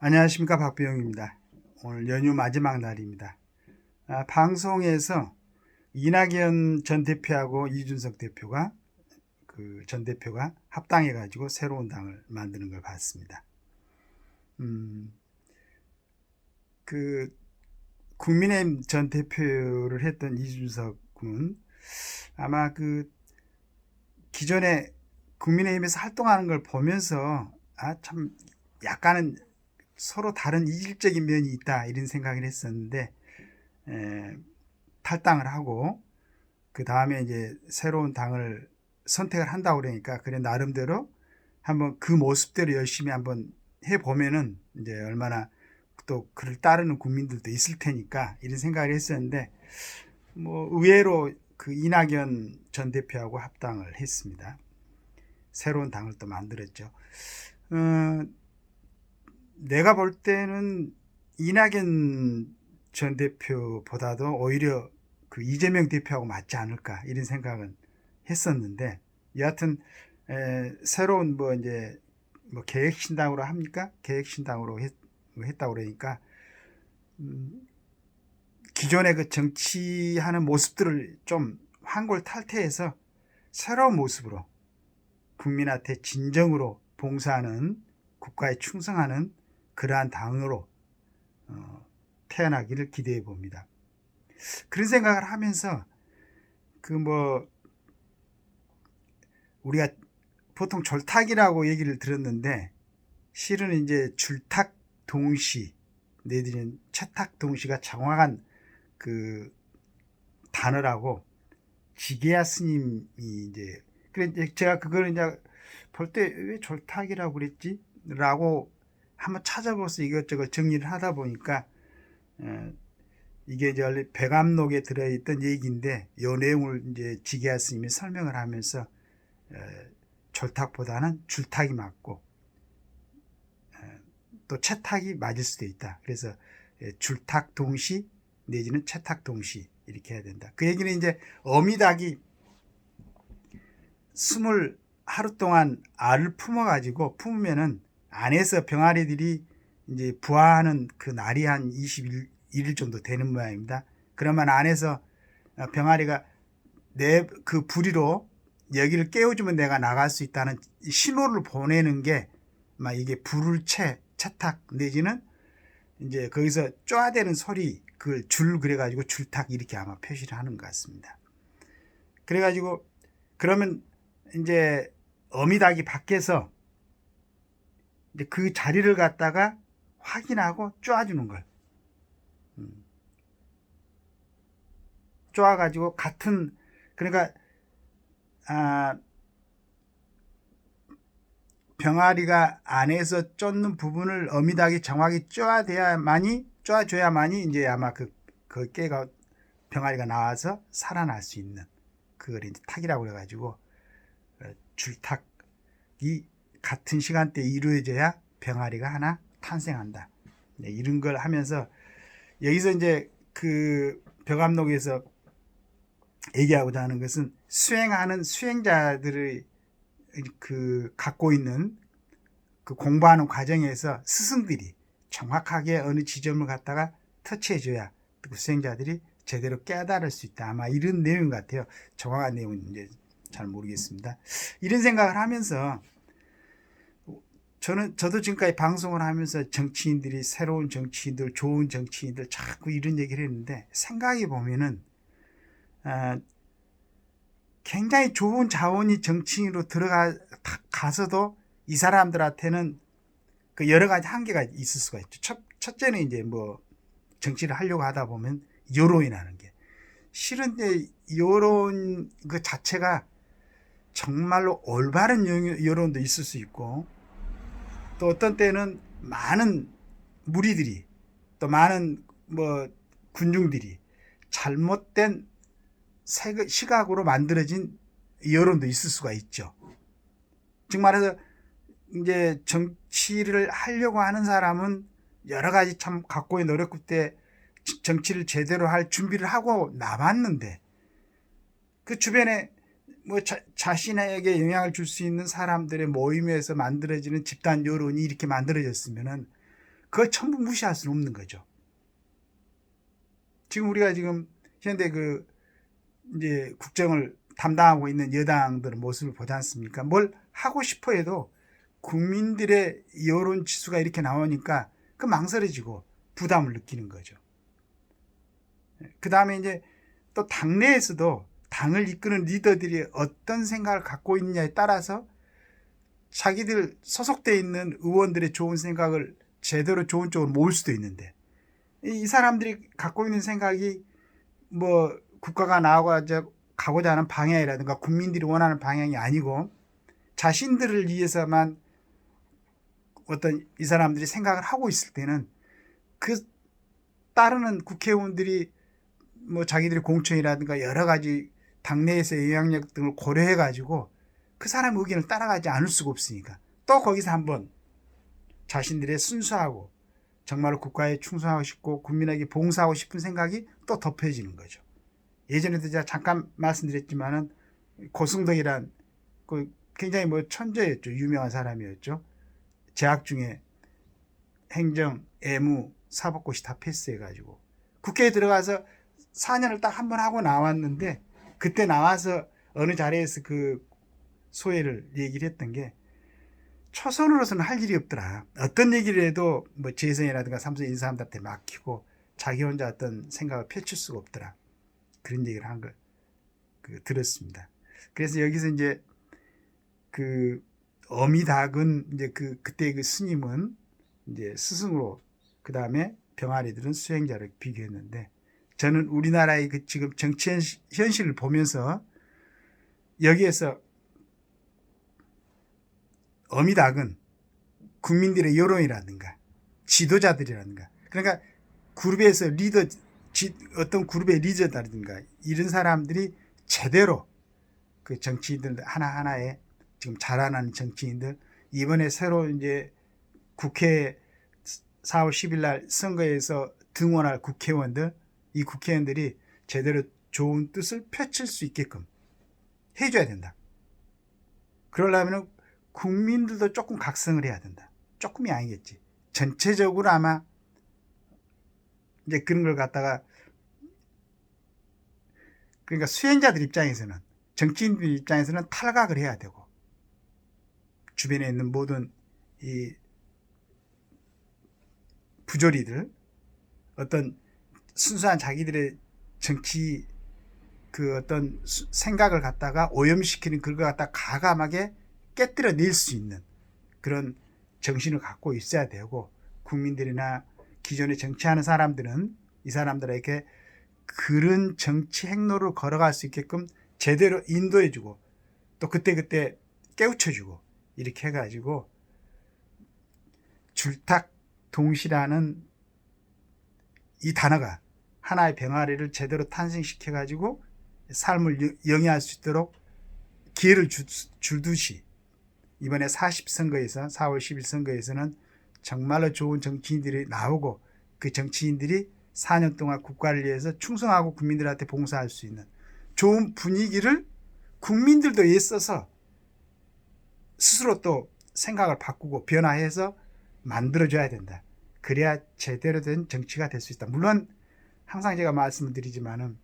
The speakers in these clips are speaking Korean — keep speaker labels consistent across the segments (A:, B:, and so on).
A: 안녕하십니까, 박병입니다. 오늘 연휴 마지막 날입니다. 방송에서 이낙연 전 대표하고 이준석 대표가 전 대표가 합당해 가지고 새로운 당을 만드는 걸 봤습니다. 음, 그 국민의힘 전 대표를 했던 이준석 군은 아마 기존에 국민의힘에서 활동하는 걸 보면서 참 약간은 서로 다른 이질적인 면이 있다 이런 생각을 했었는데 탈당을 하고 그 다음에 이제 새로운 당을 선택을 한다고 그러니까 그래 나름대로 한번 그 모습대로 열심히 한번 해보면은 이제 얼마나 또 그를 따르는 국민들도 있을 테니까 이런 생각을 했었는데 뭐 의외로 이낙연 전 대표하고 합당을 했습니다. 새로운 당을 또 만들었죠. 어, 내가 볼 때는 이낙연 전 대표보다도 오히려 이재명 대표하고 맞지 않을까 이런 생각은 했었는데 여하튼 새로운 뭐 이제 뭐 계획신당으로 합니까? 계획신당으로 했다고 그러니까 기존의 그 정치하는 모습들을 좀 환골 탈퇴해서 새로운 모습으로 국민한테 진정으로 봉사하는 국가에 충성하는 그러한 당으로 태어나기를 기대해 봅니다. 그런 생각을 하면서 우리가 보통 졸탁이라고 얘기를 들었는데 실은 이제 줄탁 동시 내지는 채탁 동시가 정확한 단어라고 지게야 스님이 이제 그래 제가 그걸 이제 볼 때 왜 졸탁이라고 그랬지? 라고 한번 찾아봐서 이것저것 정리를 하다 보니까 이게 이제 원래 백암록에 들어있던 얘기인데 이 내용을 이제 지게야 스님이 설명을 하면서 졸탁보다는 줄탁이 맞고 또 채탁이 맞을 수도 있다. 그래서 줄탁 동시 내지는 채탁 동시 이렇게 해야 된다. 그 얘기는 이제 어미닭이 하루 동안 알을 품으면은 안에서 병아리들이 이제 부화하는 그 날이 한 21일 정도 되는 모양입니다. 그러면 안에서 병아리가 그 부리로 여기를 깨워주면 내가 나갈 수 있다는 신호를 보내는 게 막 이게 불을 채탁 내지는 이제 거기서 쪼아대는 소리 그걸 그래가지고 줄탁 이렇게 아마 표시를 하는 것 같습니다. 그래가지고 그러면 이제 어미닭이 밖에서 이제 그 자리를 갖다가 확인하고 쪼아주는 걸. 쪼아가지고 그러니까 병아리가 안에서 쫓는 부분을 어미닭이 정확히 쪼아줘야만이 이제 아마 그 깨가 병아리가 나와서 살아날 수 있는 그걸 이제 탁이라고 그래가지고 줄탁이 같은 시간대에 이루어져야 병아리가 하나 탄생한다. 이런 걸 하면서 여기서 이제 벽암록에서 얘기하고자 하는 것은 수행하는 수행자들의 갖고 있는 공부하는 과정에서 스승들이 정확하게 어느 지점을 갖다가 터치해줘야 그 수행자들이 제대로 깨달을 수 있다. 아마 이런 내용 같아요. 정확한 내용은 이제 잘 모르겠습니다. 이런 생각을 하면서 저도 지금까지 방송을 하면서 새로운 정치인들, 좋은 정치인들 자꾸 이런 얘기를 했는데 생각해 보면은 굉장히 좋은 자원이 정치인으로 가서도 이 사람들한테는 여러 가지 한계가 있을 수가 있죠. 첫째는 이제 뭐 정치를 하려고 하다 보면 여론이라는 게 실은 이제 여론 그 자체가 정말로 올바른 여론도 있을 수 있고 또 어떤 때는 많은 무리들이 또 많은 뭐 군중들이 잘못된 시각으로 만들어진 여론도 있을 수가 있죠. 즉 말해서 이제 정치를 하려고 하는 사람은 여러 가지 참 각고의 노력 끝에 정치를 제대로 할 준비를 하고 나왔는데 그 주변에 뭐 자신에게 영향을 줄 수 있는 사람들의 모임에서 만들어지는 집단 여론이 이렇게 만들어졌으면은 그걸 전부 무시할 수는 없는 거죠. 지금 우리가 지금 현대 그 이제 국정을 담당하고 있는 여당들의 모습을 보지 않습니까? 뭘 하고 싶어 해도 국민들의 여론 지수가 이렇게 나오니까 그 망설여지고 부담을 느끼는 거죠. 그 다음에 이제 또 당내에서도 당을 이끄는 리더들이 어떤 생각을 갖고 있느냐에 따라서 자기들 소속돼 있는 의원들의 좋은 생각을 제대로 좋은 쪽으로 모을 수도 있는데, 이 사람들이 갖고 있는 생각이 뭐 국가가 가고자 하는 방향이라든가 국민들이 원하는 방향이 아니고 자신들을 위해서만 어떤 이 사람들이 생각을 하고 있을 때는 그 따르는 국회의원들이 뭐 자기들의 공천이라든가 여러 가지 당내에서의 영향력 등을 고려해 가지고 그 사람의 의견을 따라가지 않을 수가 없으니까 또 거기서 한번 자신들의 순수하고 정말로 국가에 충성하고 싶고 국민에게 봉사하고 싶은 생각이 또 덮여지는 거죠. 예전에도 제가 잠깐 말씀드렸지만은 고승덕이란 그 굉장히 뭐 천재였죠. 유명한 사람이었죠. 재학 중에 행정, 애무, 사법고시 다 패스해가지고 국회에 들어가서 4년을 딱 한 번 하고 나왔는데, 그때 나와서 어느 자리에서 그 소회를 얘기를 했던 게, 초선으로서는 할 일이 없더라. 어떤 얘기를 해도 뭐 재선이라든가 삼선 이 사람들한테 맡기고 자기 혼자 어떤 생각을 펼칠 수가 없더라. 그런 얘기를 한 걸 들었습니다. 그래서 여기서 이제 그 어미닭은 이제 그때 그 스님은 이제 스승으로, 그 다음에 병아리들은 수행자를 비교했는데, 저는 우리나라의 그 지금 정치 현실을 보면서 여기에서 어미닭은 국민들의 여론이라든가 지도자들이라든가, 그러니까 그룹에서 어떤 그룹의 리더라든가 이런 사람들이 제대로 그 정치인들 하나하나에 지금 자라나는 정치인들, 이번에 새로 이제 국회 4월 10일 날 선거에서 등원할 국회의원들, 이 국회의원들이 제대로 좋은 뜻을 펼칠 수 있게끔 해줘야 된다. 그러려면 국민들도 조금 각성을 해야 된다. 조금이 아니겠지. 전체적으로 아마 이제 그런 걸 갖다가, 그러니까 수행자들 입장에서는, 정치인들 입장에서는 탈각을 해야 되고, 주변에 있는 모든 이 부조리들, 어떤 순수한 자기들의 정치 그 어떤 생각을 갖다가 오염시키는 그걸 갖다가 가감하게 깨뜨려낼 수 있는 그런 정신을 갖고 있어야 되고, 국민들이나 기존에 정치하는 사람들은 이 사람들에게 그런 정치 행로를 걸어갈 수 있게끔 제대로 인도해주고 또 그때그때 깨우쳐주고 이렇게 해가지고 줄탁동시라는 이 단어가 하나의 병아리를 제대로 탄생시켜가지고 삶을 영위할 수 있도록 기회를 주듯이 이번에 40선거에서 4월 10일 선거에서는 정말로 좋은 정치인들이 나오고 그 정치인들이 4년 동안 국가를 위해서 충성하고 국민들한테 봉사할 수 있는 좋은 분위기를 국민들도 애써서 스스로 또 생각을 바꾸고 변화해서 만들어줘야 된다. 그래야 제대로 된 정치가 될 수 있다. 물론 항상 제가 말씀을 드리지만은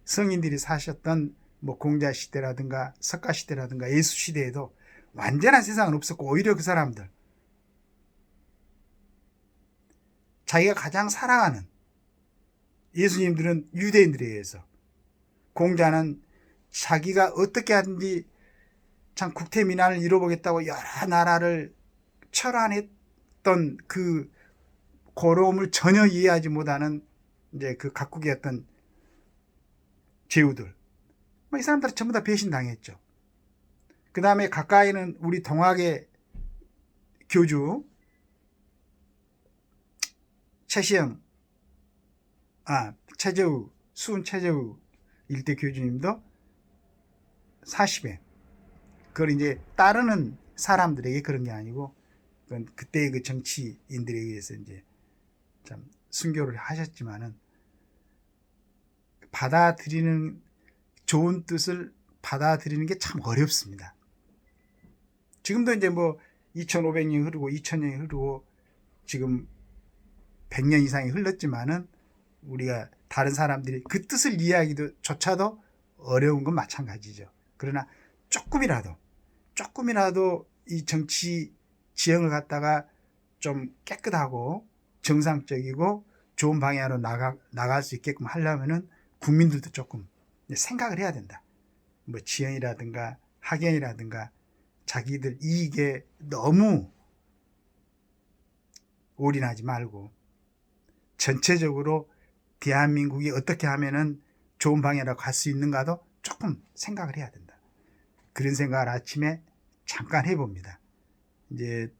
A: 성인들이 사셨던 뭐 공자시대라든가 석가시대라든가 예수시대에도 완전한 세상은 없었고, 오히려 그 사람들 자기가 가장 사랑하는 예수님들은 유대인들에 의해서, 공자는 자기가 어떻게 하든지 참 국태민안을 이뤄보겠다고 여러 나라를 철환했던 그 고로움을 전혀 이해하지 못하는 이제 그 각국의 어떤 제후들, 뭐 이 사람들은 전부 다 배신당했죠. 그 다음에 가까이는 우리 동학의 교주 최재우, 수은 최재우 일대 교주님도 40에 그걸 이제 따르는 사람들에게 그런 게 아니고, 그건 그때의 그 정치인들에 의해서 이제 참 순교를 하셨지만은, 받아들이는 좋은 뜻을 받아들이는 게 참 어렵습니다. 지금도 이제 뭐 2500년이 흐르고 2000년이 흐르고 지금 100년 이상이 흘렀지만은 우리가 다른 사람들이 그 뜻을 이해하기도 조차도 어려운 건 마찬가지죠. 그러나 조금이라도 이 정치 지형을 갖다가 좀 깨끗하고 정상적이고 좋은 방향으로 나갈 수 있게끔 하려면은 국민들도 조금 생각을 해야 된다. 뭐 지형이라든가 학연이라든가 자기들 이익에 너무 올인하지 말고 전체적으로 대한민국이 어떻게 하면은 좋은 방향으로 갈 수 있는가도 조금 생각을 해야 된다. 그런 생각을 아침에 잠깐 해봅니다. 이제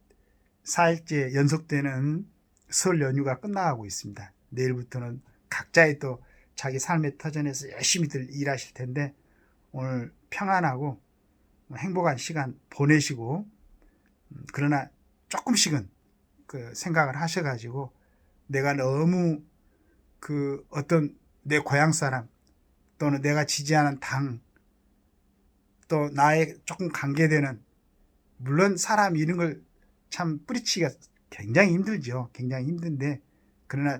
A: 4일째 연속되는 설 연휴가 끝나가고 있습니다. 내일부터는 각자의 또 자기 삶의 터전에서 열심히들 일하실 텐데 오늘 평안하고 행복한 시간 보내시고 그러나 조금씩은 그 생각을 하셔가지고 내가 너무 그 어떤 내 고향 사람 또는 내가 지지하는 당 또 나에 조금 관계되는 물론 사람 이런 걸 참 뿌리치기가 굉장히 힘들죠. 굉장히 힘든데 그러나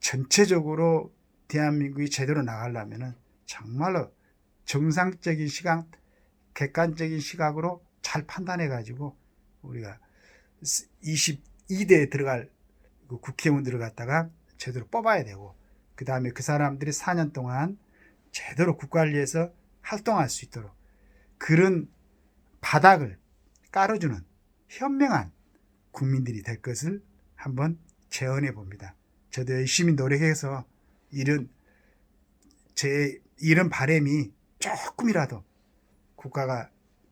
A: 전체적으로 대한민국이 제대로 나가려면은 정말로 정상적인 시각, 객관적인 시각으로 잘 판단해 가지고 우리가 22대에 들어갈 그 국회의원들을 갖다가 제대로 뽑아야 되고 그 다음에 그 사람들이 4년 동안 제대로 국가를 위해서 활동할 수 있도록 그런 바닥을 깔아주는 현명한 국민들이 될 것을 한번 제언해 봅니다. 저도 열심히 노력해서 이런 바람이 조금이라도 국가가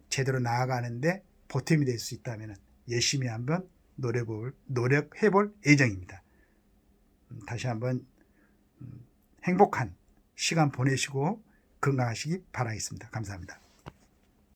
A: 제대로 나아가는데 보탬이 될 수 있다면 열심히 한번 노력해 볼 예정입니다. 다시 한번 행복한 시간 보내시고 건강하시기 바라겠습니다. 감사합니다.